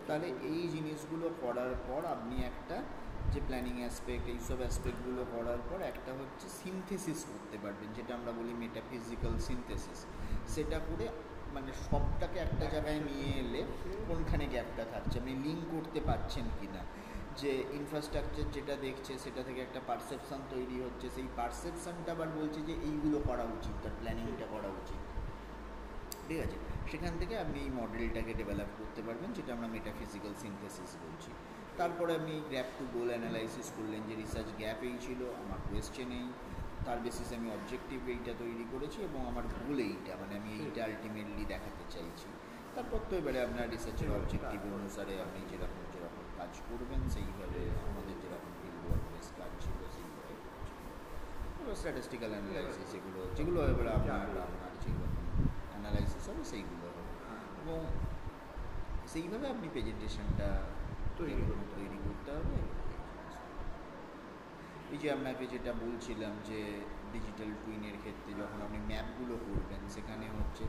তাহলে এই জিনিসগুলো করার পর আপনি একটা যে প্ল্যানিং অ্যাসপেক্ট, এইসব অ্যাসপেক্টগুলো করার পর একটা হচ্ছে সিনথেসিস করতে পারবেন, যেটা আমরা বলি মেটাফিজিক্যাল সিনথেসিস। সেটা করে মানে সবটাকে একটা জায়গায় নিয়ে এলে কোনখানে গ্যাপটা থাকছে, আপনি লিঙ্ক করতে পারছেন কি না, যে ইনফ্রাস্ট্রাকচার যেটা দেখছে সেটা থেকে একটা পারসেপশান তৈরি হচ্ছে, সেই পারসেপশানটা আবার বলছে যে এইগুলো করা উচিত, তার প্ল্যানিংটা করা উচিত, ঠিক আছে। সেখান থেকে আপনি এই মডেলটাকে ডেভেলপ করতে পারবেন, যেটা আমরা মেটাফিজিক্যাল সিনথেসিস বলছি। তারপরে আপনি গ্যাপ টু গোল অ্যানালাইসিস করলেন, যে রিসার্চ গ্যাপ এই ছিল, আমার কোয়েশ্চেন এই, তার বেসিসে আমি অবজেক্টিভ এইটা তৈরি করেছি এবং আমার গোল এইটা, মানে আমি এইটা আলটিমেটলি দেখাতে চাইছি। তারপর তো এবারে আপনার রিসার্চের অবজেক্টিভ অনুসারে আপনি যেরকম কাজ করবেন সেইভাবে, আমাদের যেরকম ফিল্ড ওয়ার্ক বেস কাজ ছিল সেইভাবে এবার স্ট্যাটিস্টিক্যাল অ্যানালাইসিস যেগুলো এবারে আপনার যেগুলো অ্যানালাইসিস হবে সেইগুলো হবে, এবং সেইভাবে আপনি প্রেজেন্টেশনটা তৈরি করতে হবে। এই যে আপনাকে যেটা বলছিলাম যে ডিজিটাল টুইনের ক্ষেত্রে যখন আপনি ম্যাপগুলো করবেন, সেখানে হচ্ছে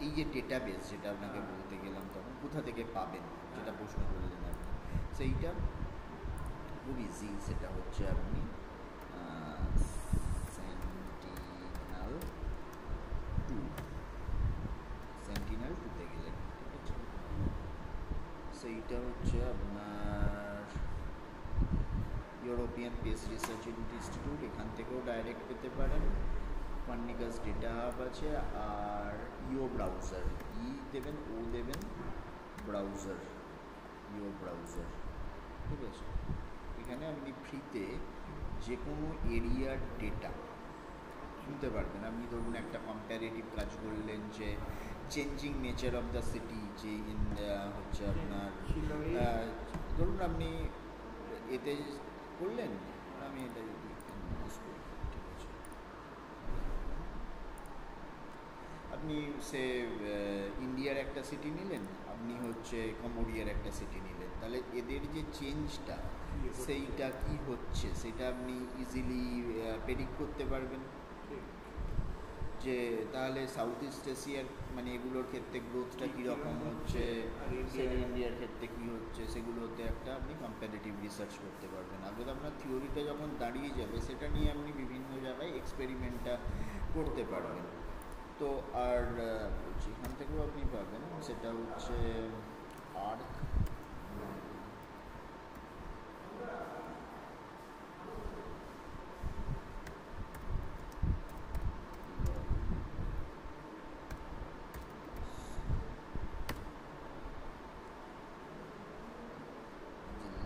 এই যে ডেটাবেস যেটা আপনাকে বলতে গেলাম, তখন কোথা থেকে পাবেন যেটা প্রশ্ন করলেন আপনি, সেইটা খুব ইজি। সেটা হচ্ছে আপনি সেন্টিনেল-2 গেলেন, ঠিক আছে। সেইটা হচ্ছে আপনার ইউরোপিয়ান স্পেস রিসার্চ ইনস্টিটিউট, এখান থেকেও ডাইরেক্ট পেতে পারেন। ফার্নিকাস ডেটা হাব আছে, আর ইও ব্রাউজার, দেবেন, দেবেন, ব্রাউজার, ইও ব্রাউজার, ঠিক আছে। এখানে আপনি ফ্রিতে যে কোনো এরিয়ার ডেটা শুনতে পারবেন। আপনি ধরুন একটা কম্প্যারেটিভ কাজ করলেন যে changing nature of the city, যে হচ্ছে আপনার ধরুন আপনি এতে করলেন, আমি এটা যদি ঠিক আছে, আপনি সে ইন্ডিয়ার একটা সিটি নিলেন, আপনি হচ্ছে কম্বোডিয়ার একটা সিটি নিলেন, তাহলে এদের যে চেঞ্জটা সেইটা কি হচ্ছে সেটা আপনি ইজিলি প্রেডিক্ট করতে পারবেন, যে তাহলে সাউথ ইস্ট এশিয়ার মানে এগুলোর ক্ষেত্রে গ্রোথটা কীরকম হচ্ছে, ইন্ডিয়ার ক্ষেত্রে কী হচ্ছে, সেগুলোতে একটা আপনি কম্পারেটিভ রিসার্চ করতে পারবেন। আগে তো আপনার থিওরিটা যখন দাঁড়িয়ে যাবে সেটা নিয়ে আপনি বিভিন্ন জায়গায় এক্সপেরিমেন্টটা করতে পারবেন। তো আর যেখান থেকেও আপনি পাবেন সেটা হচ্ছে আর্ক,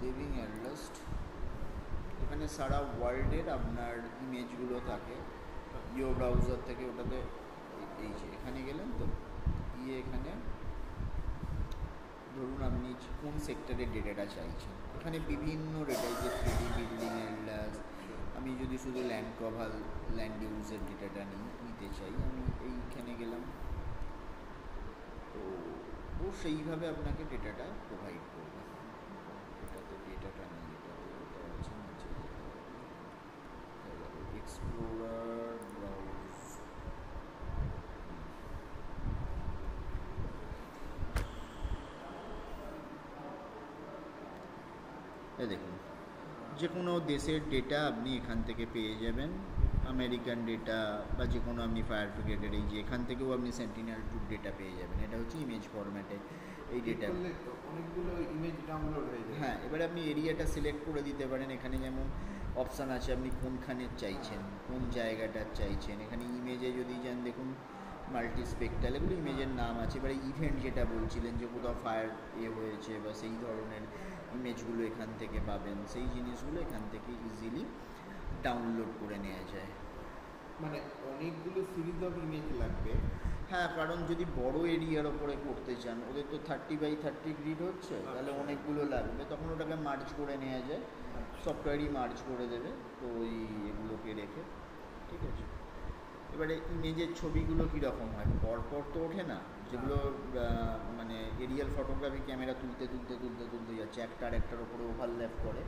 লিভিং অ্যাটলাস্ট, এখানে সারা ওয়ার্ল্ডের আপনার ইমেজগুলো থাকে। ইও ব্রাউজার থেকে ওটাতে এই যে এখানে গেলেন, তো এখানে ধরুন আপনি কোন সেক্টরের ডেটাটা চাইছেন, এখানে বিভিন্ন ডেটা, যে 3D বিল্ডিং অ্যাটলাস, আমি যদি শুধু ল্যান্ড কভার ল্যান্ড ইউজের ডেটাটা নিতে চাই, আমি এইখানে গেলাম, তো ও সেইভাবে আপনাকে ডেটাটা প্রোভাইড করবে। এটাতে ডেটাটা নেই, এটা হচ্ছে নিচে এক্সপ্লোরার ব্রাউজ, দেখুন যে কোনো দেশের ডেটা আপনি এখান থেকে পেয়ে যাবেন, আমেরিকান ডেটা বা যে কোনো আপনি ফায়ার ব্রিগেডের এই যে এখান থেকেও আপনি সেন্টিনেল-2 ডেটা পেয়ে যাবেন। এটা হচ্ছে ইমেজ ফরম্যাটে এই ডেটা, অনেকগুলো ইমেজ ডাউনলোড হয়ে যায়। হ্যাঁ, এবারে আপনি এরিয়াটা সিলেক্ট করে দিতে পারেন। এখানে যেমন অপশান আছে আপনি কোনখানে চাইছেন, কোন জায়গাটা চাইছেন। এখানে ইমেজে যদি যান দেখুন মাল্টিস্পেক্টাল, এগুলো ইমেজের নাম আছে। এবারে ইভেন্ট যেটা বলছিলেন যে কোথাও ফায়ার হয়েছে বা সেই ধরনের ইমেজগুলো এখান থেকে পাবেন, সেই জিনিসগুলো এখান থেকে ইজিলি ডাউনলোড করে নেওয়া যায়। মানে অনেকগুলো সিরিজ অফ ইমেজ লাগবে। হ্যাঁ, কারণ যদি বড় এরিয়ার ওপরে করতে চান, ওদের তো 30x30 গ্রিড হচ্ছে, তাহলে অনেকগুলো লাগবে, তখন ওটাকে মার্জ করে নেওয়া যায়, সফটওয়্যারই মার্জ করে দেবে, তো ওই এগুলোকে রেখে। ঠিক আছে, এবারে ইমেজের ছবিগুলো কীরকম হয়, পরপর তো ওঠে না, যেগুলো মানে এরিয়াল ফটোগ্রাফি ক্যামেরা তুলতে তুলতে তুলতে তুলতে যাচ্ছে, একটার একটার ওপরে ওভারল্যাপ করে,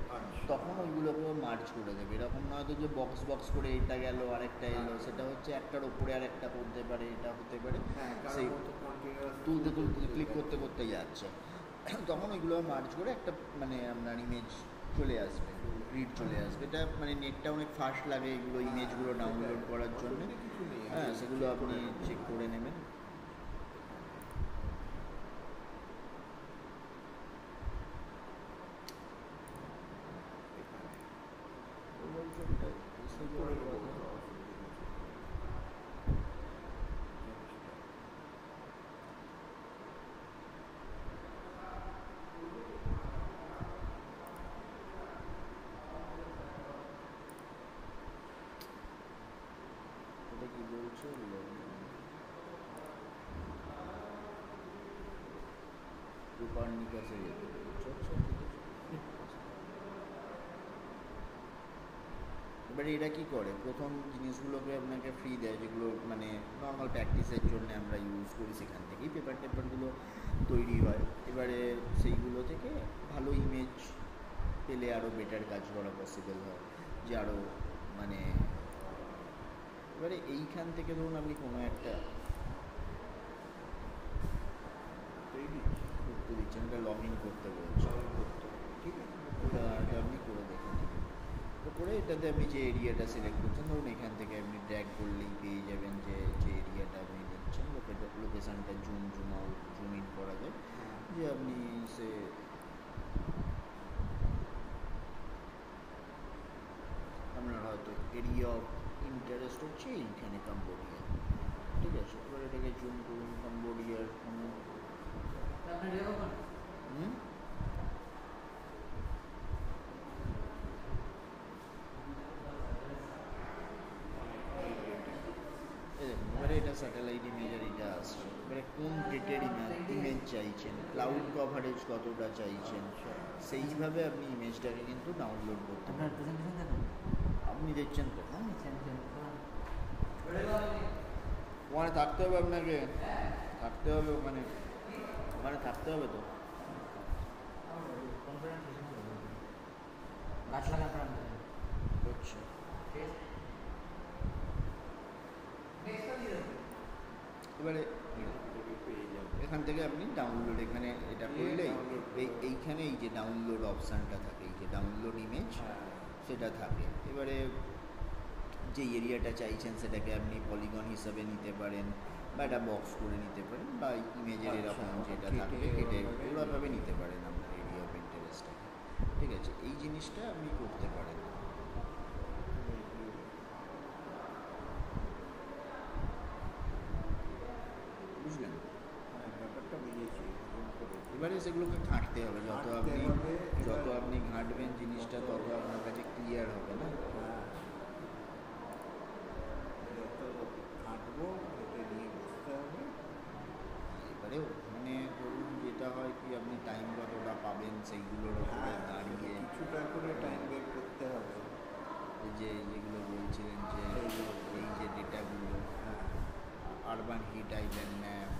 তখন ওইগুলোকে মার্জ করে দেবে। এরকম নয় তো যে বক্স বক্স করে এটা গেল আরেকটা এলো, সেটা হচ্ছে একটার ওপরে আরেকটা করতে পারে, এটা হতে পারে, সেই তুলতে তুলতে ক্লিক করতে করতে যাচ্ছে, তখন ওইগুলো মার্জ করে একটা মানে আপনার ইমেজ চলে আসবে, গ্রিড চলে আসবে। এটা মানে নেটটা অনেক ফাস্ট লাগে এগুলো ইমেজগুলো ডাউনলোড করার জন্য। হ্যাঁ, সেগুলো আপনি চেক করে নেবেন। কি বলছো? কোপার্নিকাসে যেতে বলছো? এবারে এরা কী করে, প্রথম জিনিসগুলোকে আপনাকে ফ্রি দেয়, যেগুলো মানে নর্মাল প্র্যাকটিসের জন্য আমরা ইউজ করি, সেখান থেকেই পেপার টেপারগুলো তৈরি হয়। এবারে সেইগুলো থেকে ভালো ইমেজ পেলে আরও বেটার কাজ করা পসিবল হয়, যে আরও মানে এবারে এইখান থেকে ধরুন আপনি কোনো একটা করতে দিচ্ছেন, ওটা লগ ইন করতে বলছেন, ঠিক আছে, ওটা আপনি করে দেখুন। তো করে এটাতে আপনি যে এরিয়াটা সিলেক্ট করছেন, ধরুন এখান থেকে আপনি ড্র্যাগ করলেই পেয়ে যাবেন যে এরিয়াটা আপনি নিচ্ছেন, লোকেশানটা জুম আউট জুম ইন করা যায়, যে আপনি সে আপনার হয়তো এরিয়া অফ ইন্টারেস্ট হচ্ছে এইখানে কম্বোডিয়া, ঠিক আছে, এবার এটাকে জুম করুন, কম্বোডিয়ার কোনো এবারে এটা স্যাটেলাইট ইমেজ আর এটা আসছে, এবারে কোন ডেটের ইমেজ চাইছেন, ক্লাউড কভারেজ কতটা চাইছেন, সেইভাবে আপনি ইমেজটাকে কিন্তু ডাউনলোড করতে পারেন। আপনি দেখছেন তো ওখানে থাকতে হবে, আপনাকে থাকতে হবে, ওখানে থাকতে হবে তো। হচ্ছে এবারে এখান থেকে আপনি ডাউনলোড, এখানে এটা করলে এইখানে এই যে ডাউনলোড অপশানটা থাকে, এই যে ডাউনলোড ইমেজ সেটা থাকে। এবারে যে এরিয়াটা চাইছেন সেটাকে আপনি পলিগন হিসাবে নিতে পারেন, বা একটা বক্স করে নিতে পারেন, বা ইমেজের এরকম যেটা থাকবে কেটে পুরোভাবে নিতে পারেন আপনার এরিয়া অফ ইন্টারেস্টটাকে। ঠিক আছে, এই জিনিসটা আপনি করতে পারেন। বুঝলেন? ব্যাপারটা বুঝেছি। এবারে সেগুলোকে ঘাঁটতে হবে, যত আপনি ঘাঁটবেন জিনিসটা তত আপনার কাছে ক্লিয়ার হবে না। ঘাঁটবো, এটা নিয়ে বুঝতে হবে। এবারে ওখানে ধরুন যেটা হয় কি, আপনি টাইম কতটা পাবেন সেইগুলোর উপরে দাঁড়িয়ে কিছুটা করে টাইম বের করতে হবে। যেগুলো বলছিলেন যে এই যে ডেটাগুলো, আরবান হিট আইল্যান্ড ম্যাপ,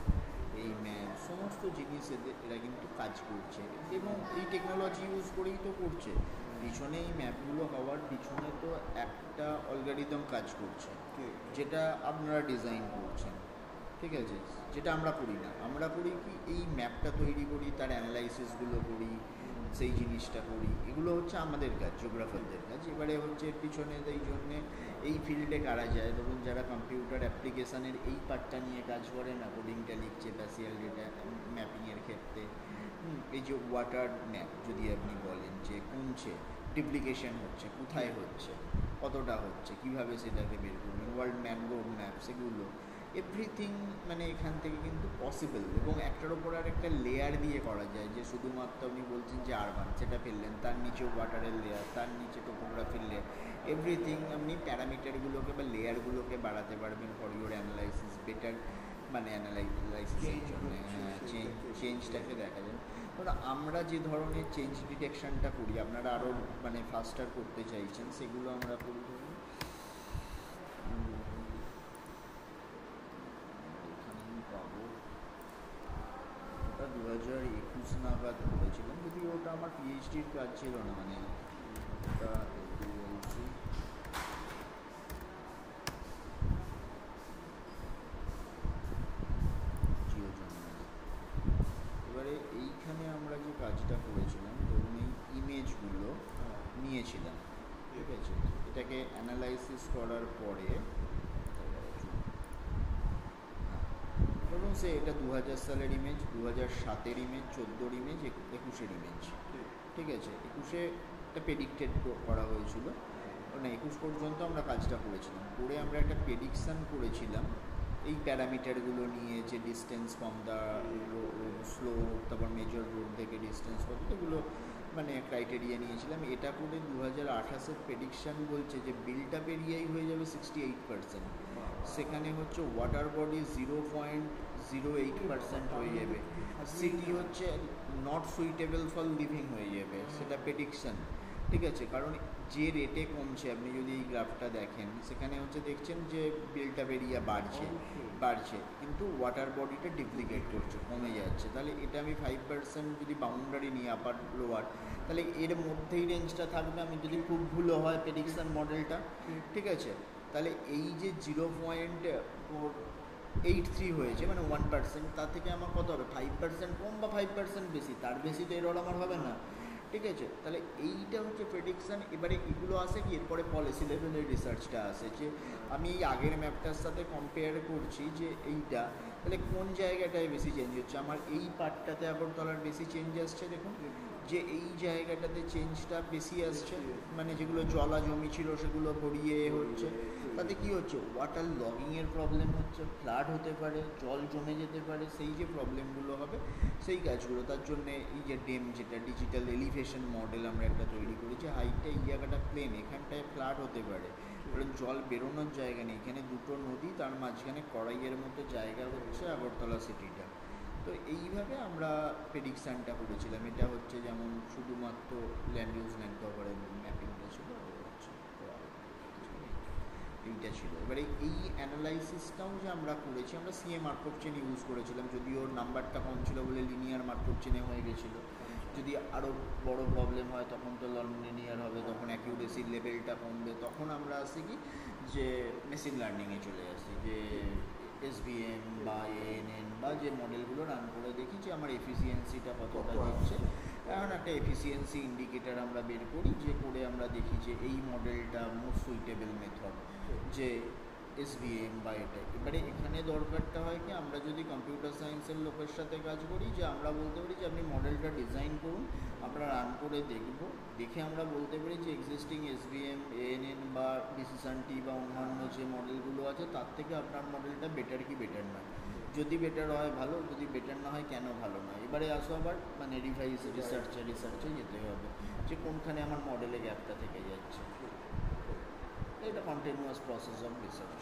এই ম্যাপ, সমস্ত জিনিস এরা কিন্তু কাজ করছে, এবং এই টেকনোলজি ইউজ করেই তো করছে। পিছনে এই ম্যাপগুলো হওয়ার পিছনে তো একটা অ্যালগরিদম কাজ করছে, যেটা আপনারা ডিজাইন করছেন, ঠিক আছে, যেটা আমরা করি না। আমরা করি কি, এই ম্যাপটা তৈরি করি, তার অ্যানালাইসিসগুলো করি, সেই জিনিসটা করি, এগুলো হচ্ছে আমাদের কাজ, জিওগ্রাফারদের কাজ। এবারে হচ্ছে পিছনে এই জন্যে এই ফিল্ডে কারা যায়, ধরুন যারা কম্পিউটার অ্যাপ্লিকেশানের এই পার্টটা নিয়ে কাজ করে না, কোডিংটা লিখছে স্প্যাশিয়াল ডেটা ম্যাপিংয়ের ক্ষেত্রে, এই যে ওয়াটার ম্যাপ যদি আপনি বলেন যে কমছে, ডুপ্লিকেশন হচ্ছে, কোথায় হচ্ছে, কতটা হচ্ছে, কীভাবে সেটাকে বের করবেন, ওয়ার্ল্ড ম্যাপ, রোড ম্যাপ, সেগুলো এভরিথিং মানে এখান থেকে কিন্তু পসিবল, এবং একটার ওপর আর একটা লেয়ার দিয়ে করা যায়, যে শুধুমাত্র আপনি বলছেন যে আরবান সেটা ফেললেন, তার নিচে ওয়াটারের লেয়ার, তার নিচে টোপোগ্রাফির লেয়ার, এভরিথিং আপনি প্যারামিটারগুলোকে বা লেয়ারগুলোকে বাড়াতে পারবেন ফর ইউর অ্যানালাইসিস বেটার, মানে অ্যানালাইসিসের জন্য চেঞ্জটাকে দেখা যায়। কারণ আমরা যে ধরনের চেঞ্জ ডিটেকশনটা করি, আপনারা আরও মানে ফাস্টার করতে চাইছেন, সেগুলো আমরা করি। এখানেই পাবো, ওটা 2021 নাগাদ করেছিলাম, যদি ওটা আমার পিএইচডির কাজ ছিল না, মানে ওটা একটু বলছি। এবারে এইখানে আমরা যে কাজটা করেছিলাম, ধরুন এই ইমেজগুলো নিয়েছিলাম, ঠিক আছে, এটাকে অ্যানালাইসিস করার পরে ধরুন সে এটা 2000 সালের ইমেজ, 2007-এর ইমেজ, 14-র ইমেজ, 21-এর ইমেজ, ঠিক আছে। 21-এ একটা প্রেডিক্টেড করা হয়েছিল, না 21 পর্যন্ত আমরা কাজটা করেছিলাম, করে আমরা একটা প্রেডিকশান করেছিলাম এই প্যারামিটারগুলো নিয়ে, যে ডিস্টেন্স ফ্রম দ্য স্লো, তারপর মেজর রোড থেকে ডিস্টেন্স কত, এগুলো মানে ক্রাইটেরিয়া নিয়েছিলাম। এটা করে 2028-এর প্রেডিকশান বলছে যে বিল্ট আপ এরিয়াই হয়ে যাবে 68%, সেখানে হচ্ছে ওয়াটার বডি 0.08% হয়ে যাবে, সিটি হচ্ছে নট সুইটেবল ফর লিভিং হয়ে যাবে, সেটা প্রেডিকশান, ঠিক আছে। কারণ যে রেটে কমছে, আপনি যদি এই গ্রাফটা দেখেন, সেখানে হচ্ছে দেখছেন যে বিল্ট আপ এরিয়া বাড়ছে, কিন্তু ওয়াটার বডিটা ডিপ্লিকেট করছে, কমে যাচ্ছে। তাহলে এটা আমি 5% যদি বাউন্ডারি নিই আপার লোয়ার, তাহলে এর মধ্যেই রেঞ্জটা থাকবে। আমি যদি খুব ভুলও হয় প্রেডিকশান মডেলটা, ঠিক আছে, তাহলে এই যে 0.83 হয়েছে মানে 1%, তার থেকে আমার কত হবে, 5% কম বা 5% বেশি, তার বেশি তো এরর আমার হবে না, ঠিক আছে। তাহলে এইটা হচ্ছে প্রেডিকশান। এবারে এগুলো আসে কি, এরপরে পলিসি লেভেলের রিসার্চটা আসে, যে আমি এই আগের ম্যাপটার সাথে কম্পেয়ার করছি যে এইটা, তাহলে কোন জায়গাটায় বেশি চেঞ্জ হচ্ছে। আমার এই পার্টটাতে আগরতলার বেশি চেঞ্জ আসছে, দেখুন যে এই জায়গাটাতে চেঞ্জটা বেশি আসছে, মানে যেগুলো জলা জমি ছিল সেগুলো ভরিয়ে হচ্ছে, তাতে কি হচ্ছে, ওয়াটার লগিংয়ের প্রবলেম হচ্ছে, ফ্লাড হতে পারে, জল জমে যেতে পারে, সেই যে প্রবলেমগুলো হবে সেই কাজগুলো। তার জন্য এই যে ডেম, যেটা ডিজিটাল এলিভেশন মডেল আমরা একটা তৈরি করেছি, হাইটটা এই জায়গাটা প্লেন, এখানটায় ফ্লাড হতে পারে, কারণ জল বেরোনোর জায়গা নেই, এখানে দুটো নদী, তার মাঝখানে কড়াইয়ের মতো জায়গা হচ্ছে আগরতলা সিটিটা। তো এইভাবে আমরা প্রেডিকশানটা করেছিলাম। এটা হচ্ছে যেমন শুধুমাত্র ল্যান্ড ইউজ ল্যান্ড কভারের ম্যাপিংটা ছিল, এইটা ছিল। এবারে এই অ্যানালাইসিসটাও যে আমরা করেছি, আমরা সিএ মার্কভ চেন ইউজ করেছিলাম, যদিও ওর নাম্বারটা কম ছিল বলে লিনিয়ার মার্কভ চেনে হয়ে গেছিলো। যদি আরও বড় প্রবলেম হয় তখন তো নন লিনিয়ার হবে, তখন অ্যাকিউরেসির লেভেলটা কমবে, তখন আমরা আসি কি যে মেশিন লার্নিংয়ে চলে আসি, যে এসভিএম বা এএনএন বা যে মডেলগুলো রান করে দেখি যে আমার এফিসিয়েন্সিটা কতটা দিচ্ছে। এখন একটা এফিসিয়েন্সি ইন্ডিকেটার আমরা বের করি, যে করে আমরা দেখি যে এই মডেলটা মোস্ট সুইটেবল মেথড, যে এসভিএম বা এটা। এবারে এখানে দরকারটা হয় কি, আমরা যদি কম্পিউটার সায়েন্সের লোকের সাথে কাজ করি, যে আমরা বলতে পারি যে আপনি মডেলটা ডিজাইন করুন, আমরা রান করে দেখব, দেখে আমরা বলতে পারি যে এক্সিস্টিং এসভিএম, এএনএন বা ডিসিশনটি বা অন্যান্য যে মডেলগুলো আছে, তার থেকে আপনার মডেলটা বেটার কি বেটার নয়। যদি বেটার হয় ভালো, যদি বেটার না হয় কেন ভালো নয়। এবারে আসো আবার মানে রিসার্চে যেতে হবে, যে কোনখানে আমার মডেলে গ্যাপটা থেকে যাচ্ছে। এটা কন্টিনিউয়াস প্রসেস অফ রিসার্চ।